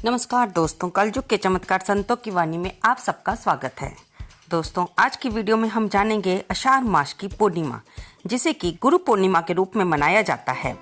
नमस्कार दोस्तों, कलयुग के चमत्कार संतों की वाणी में आप सबका स्वागत है। दोस्तों, आज की वीडियो में हम जानेंगे आषाढ़ मास की पूर्णिमा, जिसे कि गुरु पूर्णिमा के रूप में मनाया जाता है।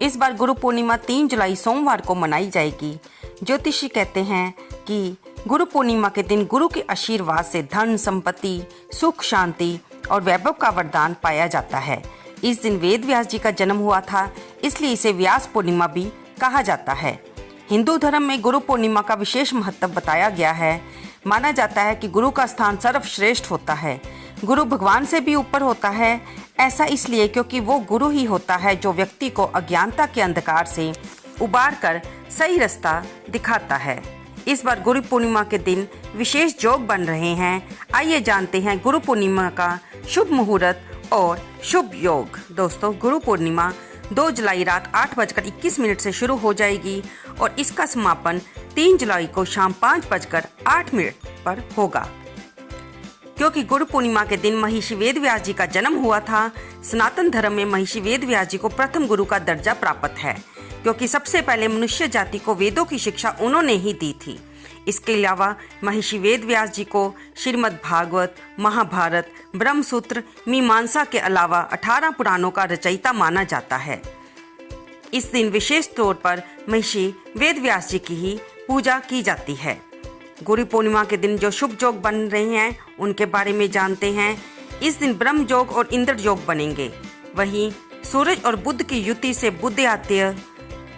इस बार गुरु पूर्णिमा 3 जुलाई सोमवार को मनाई जाएगी। ज्योतिषी कहते हैं कि गुरु पूर्णिमा के दिन गुरु के आशीर्वाद से धन, संपत्ति, सुख, शांति और वैभव का वरदान पाया जाता है। इस दिन वेद व्यास जी का जन्म हुआ था, इसलिए इसे व्यास पूर्णिमा भी कहा जाता है। हिंदू धर्म में गुरु पूर्णिमा का विशेष महत्व बताया गया है। माना जाता है कि गुरु का स्थान सर्वश्रेष्ठ होता है। गुरु भगवान से भी ऊपर होता है। ऐसा इसलिए क्योंकि वो गुरु ही होता है जो व्यक्ति को अज्ञानता के अंधकार से उबार कर सही रास्ता दिखाता है। इस बार गुरु पूर्णिमा के दिन विशेष योग बन रहे हैं। आइए जानते हैं गुरु पूर्णिमा का शुभ मुहूर्त और शुभ योग। दोस्तों, गुरु पूर्णिमा 2 जुलाई रात 8:21 से शुरू हो जाएगी और इसका समापन 3 जुलाई को शाम 5:08 पर होगा। क्योंकि गुरु पूर्णिमा के दिन महर्षि वेद व्यास जी का जन्म हुआ था, सनातन धर्म में महर्षि वेद व्यास जी को प्रथम गुरु का दर्जा प्राप्त है, क्योंकि सबसे पहले मनुष्य जाति को वेदों की शिक्षा उन्होंने ही दी थी। इसके अलावा महर्षि वेद व्यास जी को श्रीमद् भागवत, महाभारत, ब्रह्मसूत्र, मीमांसा के अलावा 18 पुराणों का रचयिता माना जाता है। इस दिन विशेष तौर पर महर्षि वेद व्यास जी की ही पूजा की जाती है। गुरु पूर्णिमा के दिन जो शुभ योग बन रहे हैं उनके बारे में जानते हैं। इस दिन ब्रह्म योग और इंद्र योग बनेंगे। वहीं सूरज और बुध की युति से बुद्धादित्य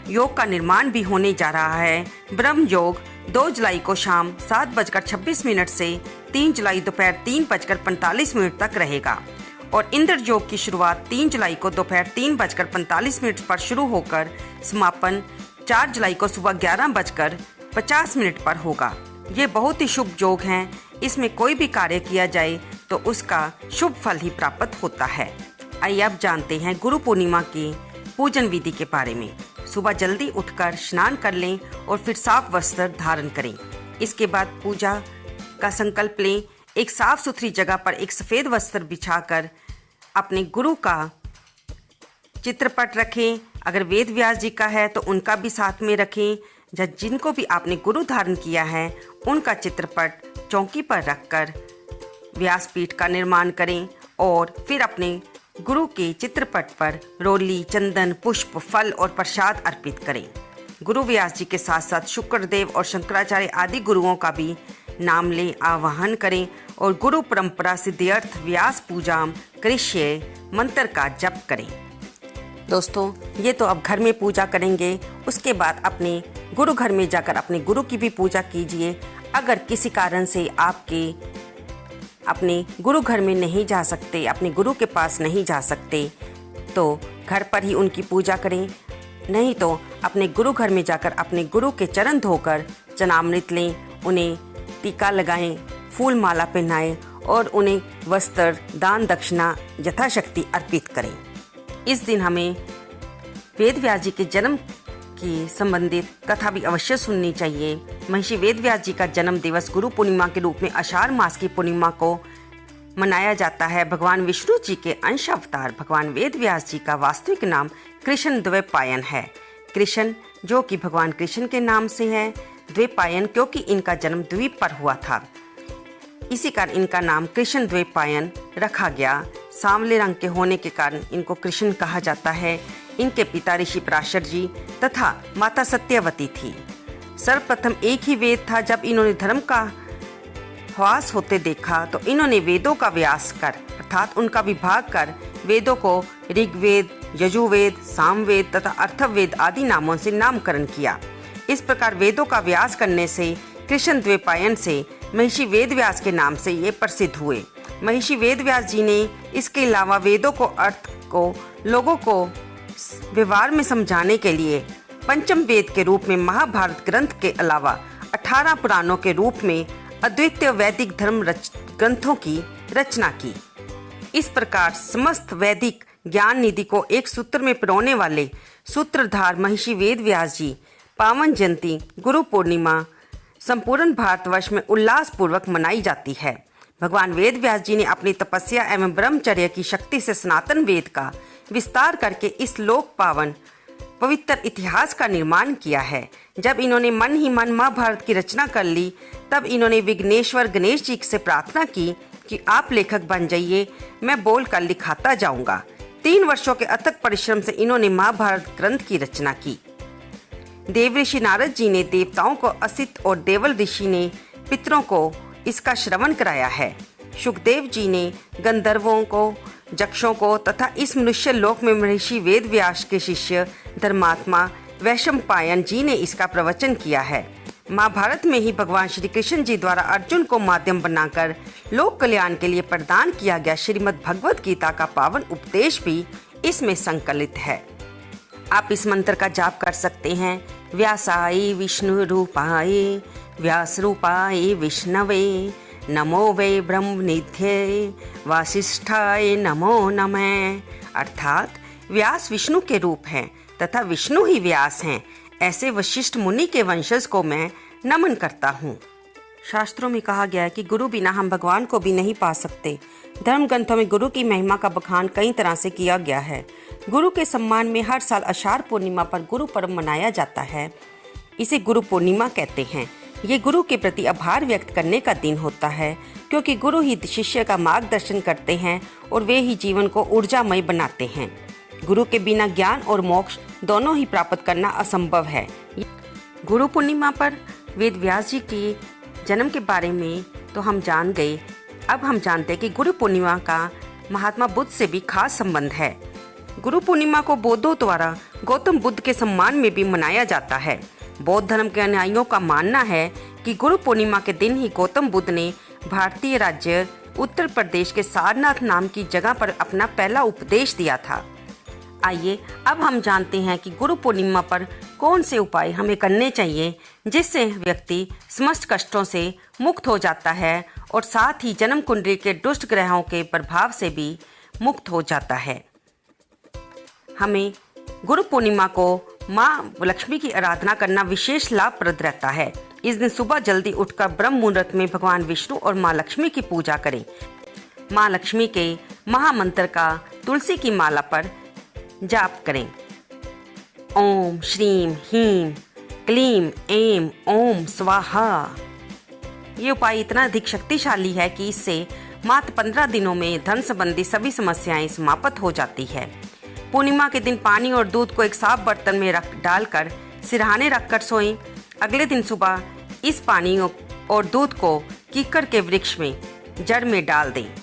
योग का निर्माण भी होने जा रहा है। ब्रह्म योग 2 जुलाई को शाम 7:26 से 3 जुलाई दोपहर 3:45 तक रहेगा और इंद्र योग की शुरुआत 3 जुलाई को दोपहर 3:45 पर शुरू होकर समापन 4 जुलाई को सुबह 11:50 पर होगा। ये बहुत ही शुभ योग हैं। इसमें कोई भी कार्य किया जाए तो उसका शुभ फल ही प्राप्त होता है। आइए अब जानते हैं गुरु पूर्णिमा की पूजन विधि के बारे में। सुबह जल्दी उठकर स्नान कर लें और फिर साफ वस्त्र धारण करें। इसके बाद पूजा का संकल्प लें। एक साफ सुथरी जगह पर एक सफ़ेद वस्त्र बिछाकर अपने गुरु का चित्रपट रखें। अगर वेद व्यास जी का है तो उनका भी साथ में रखें। जिनको भी आपने गुरु धारण किया है उनका चित्रपट चौकी पर रखकर व्यासपीठ का निर्माण करें और फिर अपने गुरु के चित्रपट पर रोली, चंदन, पुष्प, फल और प्रसाद अर्पित करें। गुरु व्यास जी के साथ साथ शुक्रदेव और शंकराचार्य आदि गुरुओं का भी नाम ले आवाहन करें और गुरु परंपरा सिद्ध्यर्थ व्यास पूजा करिष्ये मंत्र का जप करें। दोस्तों, ये तो अब घर में पूजा करेंगे। उसके बाद अपने गुरु घर में जाकर अपने गुरु की भी पूजा कीजिए। अगर किसी कारण से आपके अपने गुरु घर में नहीं जा सकते, अपने गुरु के पास नहीं जा सकते, तो घर पर ही उनकी पूजा करें। नहीं तो अपने गुरु घर में जाकर अपने गुरु के चरण धोकर चरणामृत लें, उन्हें टीका लगाएं, फूल माला पहनाएं और उन्हें वस्त्र, दान, दक्षिणा यथाशक्ति अर्पित करें। इस दिन हमें वेद व्यास जी के जन्म की संबंधित कथा भी अवश्य सुननी चाहिए। महर्षि वेद व्यास जी का जन्म दिवस गुरु पूर्णिमा के रूप में आषाढ़ मास की पूर्णिमा को मनाया जाता है। भगवान विष्णु जी के अंश अवतार भगवान वेद व्यास जी का वास्तविक नाम कृष्ण द्वैपायन है। कृष्ण जो कि भगवान कृष्ण के नाम से है, द्वैपायन क्योंकि इनका जन्म द्वीप पर हुआ था, इसी कारण इनका नाम कृष्ण द्वैपायन रखा गया। सांवले रंग के होने के कारण इनको कृष्ण कहा जाता है। इनके पिता ऋषि पराशर जी तथा माता सत्यवती थी। सर्वप्रथम एक ही वेद था। जब इन्होंने धर्म का ह्रास होते देखा तो इन्होंने वेदों का व्यास कर अर्थात उनका विभाग कर वेदों को ऋग्वेद, यजुर्वेद, सामवेद तथा अथर्ववेद आदि नामों से नामकरण किया। इस प्रकार वेदों का व्यास करने से कृष्ण द्वैपायन से महर्षि वेद व्यास के नाम से ये प्रसिद्ध हुए। महर्षि वेद व्यास जी ने इसके अलावा वेदों को अर्थ को लोगों को व्यवहार में समझाने के लिए पंचम वेद के रूप में महाभारत ग्रंथ के अलावा 18 पुराणों के रूप में अद्वितीय वैदिक धर्म ग्रंथों की रचना की। इस प्रकार समस्त वैदिक ज्ञान निधि को एक सूत्र में पिरोने वाले सूत्रधार महर्षि वेद व्यास जी पावन जयंती गुरु पूर्णिमा संपूर्ण भारतवर्ष में उल्लासपूर्वक मनाई जाती है। भगवान वेद व्यास जी ने अपनी तपस्या एवं ब्रह्मचर्य की शक्ति से सनातन वेद का विस्तार करके इस लोक पावन पवित्र इतिहास का निर्माण किया है। जब इन्होंने मन ही मन महाभारत की रचना कर ली, तब इन्होंने विघ्नेश्वर गणेश जी से प्रार्थना की कि आप लेखक बन जाइए, मैं बोल कर लिखाता जाऊंगा। 3 वर्षों के अथक परिश्रम से इन्होंने महाभारत ग्रंथ की रचना की। देवऋषि नारद जी ने देवताओं को, असित और देवल ऋषि ने पितरों को इसका श्रवण कराया है। सुखदेव जी ने गंधर्वों को, जक्षों को तथा इस मनुष्य लोक में महर्षि वेद व्यास के शिष्य धर्मात्मा वैशंपायन जी ने इसका प्रवचन किया है। महाभारत में ही भगवान श्री कृष्ण जी द्वारा अर्जुन को माध्यम बनाकर लोक कल्याण के लिए प्रदान किया गया श्रीमद् भगवत गीता का पावन उपदेश भी इसमें संकलित है। आप इस मंत्र का जाप कर सकते हैं। व्यासाय विष्णु रूपाय व्यास रूपाय विष्णवे नमो वे ब्रह्मनिधये वासिष्ठाय नमो नमः। अर्थात व्यास विष्णु के रूप हैं तथा विष्णु ही व्यास हैं। ऐसे वशिष्ठ मुनि के वंशज को मैं नमन करता हूँ। शास्त्रों में कहा गया है कि गुरु बिना हम भगवान को भी नहीं पा सकते। धर्म ग्रंथों में गुरु की महिमा का बखान कई तरह से किया गया है। गुरु के सम्मान में हर साल आषाढ़ पूर्णिमा पर गुरु पर्व मनाया जाता है। इसे गुरु पूर्णिमा कहते हैं। ये गुरु के प्रति आभार व्यक्त करने का दिन होता है, क्योंकि गुरु ही शिष्य का मार्गदर्शन करते हैं और वे ही जीवन को ऊर्जामय बनाते हैं। गुरु के बिना ज्ञान और मोक्ष दोनों ही प्राप्त करना असंभव है। गुरु पूर्णिमा पर वेद व्यास जी के जन्म के बारे में तो हम जान गए। अब हम जानते हैं कि गुरु पूर्णिमा का महात्मा बुद्ध से भी खास संबंध है। गुरु पूर्णिमा को बौद्धों द्वारा गौतम बुद्ध के सम्मान में भी मनाया जाता है। बौद्ध धर्म के अनुयायियों का मानना है कि गुरु पूर्णिमा के दिन ही गौतम बुद्ध ने भारतीय राज्य उत्तर प्रदेश के सारनाथ नाम की जगह पर अपना पहला उपदेश दिया था। आइए अब हम जानते हैं कि गुरु पूर्णिमा पर कौन से उपाय हमें करने चाहिए, जिससे व्यक्ति समस्त कष्टों से मुक्त हो जाता है और साथ ही जन्म कुंडली के दुष्ट ग्रहों के प्रभाव से भी मुक्त हो जाता है। हमें गुरु पूर्णिमा को माँ लक्ष्मी की आराधना करना विशेष लाभप्रद रहता है। इस दिन सुबह जल्दी उठकर ब्रह्म मुहूर्त में भगवान विष्णु और माँ लक्ष्मी की पूजा करें। माँ लक्ष्मी के महामंत्र का तुलसी की माला पर जाप करें। ओम श्रीम ह्रीम क्लीम ऐम ओम स्वाहा। ये उपाय इतना अधिक शक्तिशाली है कि इससे मात्र 15 दिनों में धन संबंधी सभी समस्याएं समाप्त हो जाती है। पूर्णिमा के दिन पानी और दूध को एक साफ बर्तन में डालकर सिरहाने रखकर सोएं। अगले दिन सुबह इस पानी और दूध को कीकर के वृक्ष में जड़ में डाल दें।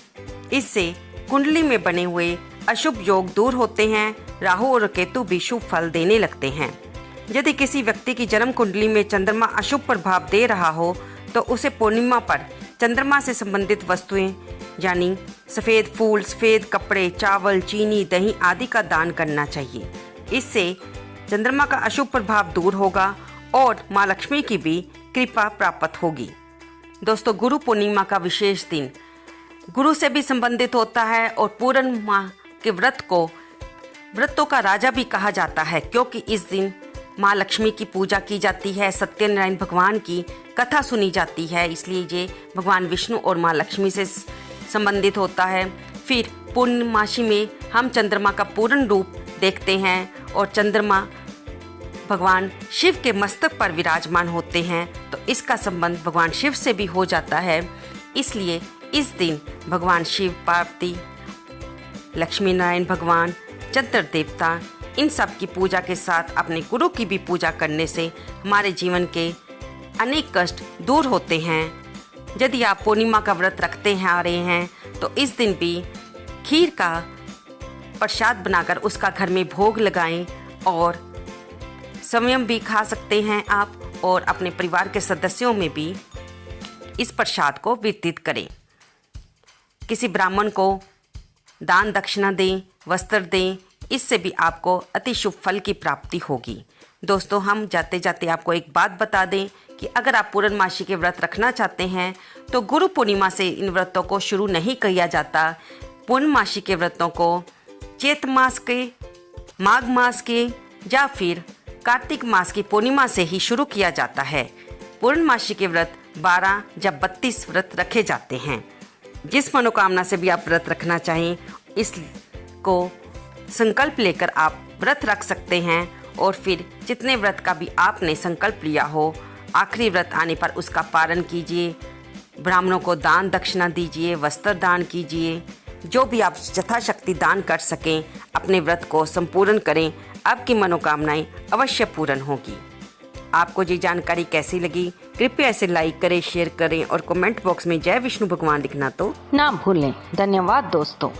इससे कुंडली में बने हुए अशुभ योग दूर होते हैं। राहु और केतु भी शुभ फल देने लगते हैं। यदि किसी व्यक्ति की जन्म कुंडली में चंद्रमा अशुभ प्रभाव दे रहा हो तो उसे पूर्णिमा पर चंद्रमा से संबंधित वस्तुएं यानी सफ़ेद फूल, सफ़ेद कपड़े, चावल, चीनी, दही आदि का दान करना चाहिए। इससे चंद्रमा का अशुभ प्रभाव दूर होगा और माँ लक्ष्मी की भी कृपा प्राप्त होगी। दोस्तों, गुरु पूर्णिमा का विशेष दिन गुरु से भी संबंधित होता है और पूर्णिमा के व्रतों का राजा भी कहा जाता है, क्योंकि इस दिन माँ लक्ष्मी की पूजा की जाती है, सत्यनारायण भगवान की कथा सुनी जाती है, इसलिए ये भगवान विष्णु और माँ लक्ष्मी से संबंधित होता है। फिर पूर्णमासी में हम चंद्रमा का पूर्ण रूप देखते हैं और चंद्रमा भगवान शिव के मस्तक पर विराजमान होते हैं, तो इसका संबंध भगवान शिव से भी हो जाता है। इसलिए इस दिन भगवान शिव, पार्वती, लक्ष्मी नारायण भगवान, चंद्र देवता, इन सब की पूजा के साथ अपने गुरु की भी पूजा करने से हमारे जीवन के अनेक कष्ट दूर होते हैं। यदि आप पूर्णिमा का व्रत रखते हैं आ रहे हैं तो इस दिन भी खीर का प्रसाद बनाकर उसका घर में भोग लगाएं और स्वयं भी खा सकते हैं आप और अपने परिवार के सदस्यों में भी इस प्रसाद को वितरित करें। किसी ब्राह्मण को दान दक्षिणा दें, वस्त्र दें, इससे भी आपको अति शुभ फल की प्राप्ति होगी। दोस्तों, हम जाते जाते आपको एक बात बता दें कि अगर आप पूर्णमासी के व्रत रखना चाहते हैं तो गुरु पूर्णिमा से इन व्रतों को शुरू नहीं किया जाता। पूर्णमासी के व्रतों को चैत मास के, माघ मास के या फिर कार्तिक मास की पूर्णिमा से ही शुरू किया जाता है। पूर्णमासी के व्रत 12 या 32 व्रत रखे जाते हैं। जिस मनोकामना से भी आप व्रत रखना चाहें, इसको संकल्प लेकर आप व्रत रख सकते हैं और फिर जितने व्रत का भी आपने संकल्प लिया हो, आखिरी व्रत आने पर उसका पालन कीजिए। ब्राह्मणों को दान दक्षिणा दीजिए, वस्त्र दान कीजिए, जो भी आप यथाशक्ति दान कर सकें अपने व्रत को संपूर्ण करें। आपकी मनोकामनाएं अवश्य पूर्ण होगी। आपको ये जानकारी कैसी लगी? कृपया इसे लाइक करें, शेयर करें और कमेंट बॉक्स में जय विष्णु भगवान लिखना तो ना भूलें। धन्यवाद दोस्तों।